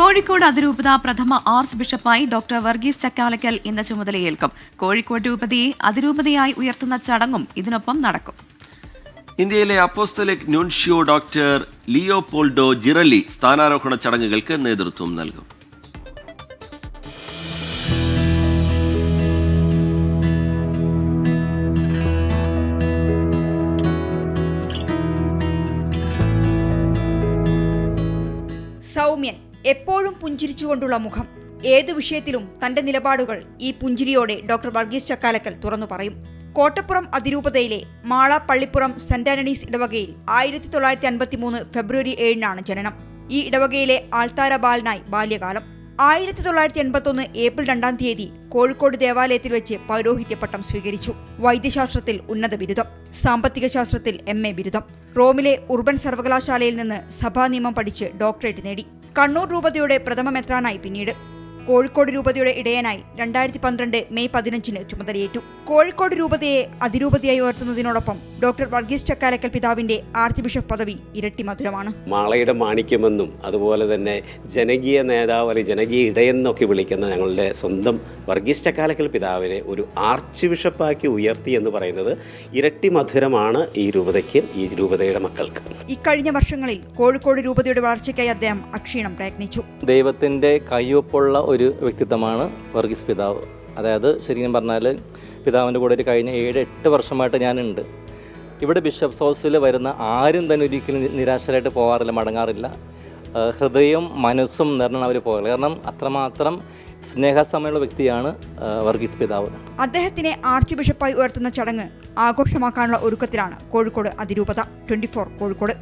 കോഴിക്കോട് അതിരൂപത പ്രഥമ arch ബിഷപ്പായി doctor Varghese Chakkalakkal ഇന്ന് ചുമതലയേൽക്കും. കോഴിക്കോട് രൂപതയെ അതിരൂപതയായി ഉയർത്തുന്ന ചടങ്ങും ഇതിനൊപ്പം നടക്കും. ഇന്ത്യയിലെ apostolic nuncio doctor Leopoldo Girelli സ്ഥാനാരോഹണ ചടങ്ങുകൾക്ക് നേതൃത്വം നൽകും. സൗമ്യൻ, എപ്പോഴും പുഞ്ചിരിച്ചുകൊണ്ടുള്ള മുഖം. ഏതു വിഷയത്തിലും തന്റെ നിലപാടുകൾ ഈ പുഞ്ചിരിയോടെ ഡോക്ടർ വർഗീസ് ചക്കാലക്കൽ തുറന്നു പറയും. കോട്ടപ്പുറം അതിരൂപതയിലെ മാള പള്ളിപ്പുറം സെന്റ് ആന്റണീസ് ഇടവകയിൽ 1953 ഫെബ്രുവരി 7 ജനനം. ഈ ഇടവകയിലെ ആൾത്താര ബാലനായി ബാല്യകാലം. 1981 ഏപ്രിൽ 2 കോഴിക്കോട് ദേവാലയത്തിൽ വെച്ച് പൗരോഹിത്യ പട്ടം സ്വീകരിച്ചു. വൈദ്യശാസ്ത്രത്തിൽ ഉന്നത ബിരുദം, സാമ്പത്തിക ശാസ്ത്രത്തിൽ MA ബിരുദം. റോമിലെ ഉർബൻ സർവകലാശാലയിൽ നിന്ന് സഭാ നിയമം പഠിച്ച് ഡോക്ടറേറ്റ് നേടി. കണ്ണൂർ രൂപതയുടെ പ്രഥമ മെത്രാനായി പിന്നീട്. കോഴിക്കോട് രൂപതയുടെ ഇടയനായി 2012 മെയ് 15 ചുമതലയേറ്റു. കോഴിക്കോട് രൂപതയെ അതിരൂപതയായി ഉയർത്തുന്നതിനോടൊപ്പം ഡോക്ടർ വർഗീസ് ചക്കാലക്കൽ പിതാവിന്റെ ആർച്ച് ബിഷപ്പ് പദവി ഇരട്ടി മധുരമാണ്. മാളയുടെ മാണിക്യമെന്നും അതുപോലെ തന്നെ ജനകീയ നേതാവ് അല്ലെങ്കിൽ ജനകീയ ഇടയെന്നൊക്കെ വിളിക്കുന്ന ഞങ്ങളുടെ സ്വന്തം വർഗീസ് ചക്കാലക്കൽ പിതാവിനെ ഒരു ആർച്ച് ബിഷപ്പാക്കി ഉയർത്തി എന്ന് പറയുന്നത് ഇരട്ടി മധുരമാണ് ഈ രൂപതയ്ക്ക്, ഈ രൂപതയുടെ മക്കൾക്ക്. ഇക്കഴിഞ്ഞ വർഷങ്ങളിൽ കോഴിക്കോട് രൂപതയുടെ വളർച്ചയ്ക്കായി അദ്ദേഹം അക്ഷീണം പ്രയത്നിച്ചു. ദൈവത്തിൻ്റെ കയ്യൊപ്പുള്ള ഒരു വ്യക്തിത്വമാണ് വർഗീസ് പിതാവ്. അതായത് ശരിക്കും പറഞ്ഞാൽ പിതാവിൻ്റെ കൂടെ ഒരു കഴിഞ്ഞ 7-8 വർഷമായിട്ട് ഞാനുണ്ട്. ഇവിടെ ബിഷപ്സ് ഹൗസിൽ വരുന്ന ആരും തന്നെ ഒരിക്കലും നിരാശരായിട്ട് പോകാറില്ല, മടങ്ങാറില്ല. ഹൃദയം മനസ്സും നിറഞ്ഞാണ് അവർ പോകാറ്. കാരണം അത്രമാത്രം സ്നേഹസമയമുള്ള വ്യക്തിയാണ് വർഗീസ് പിതാവ്. അദ്ദേഹത്തിനെ ആർച്ച് ബിഷപ്പായി ഉയർത്തുന്ന ചടങ്ങ് ആഘോഷമാക്കാനുള്ള ഒരുക്കത്തിലാണ് കോഴിക്കോട് അതിരൂപത. 24 കോഴിക്കോട്.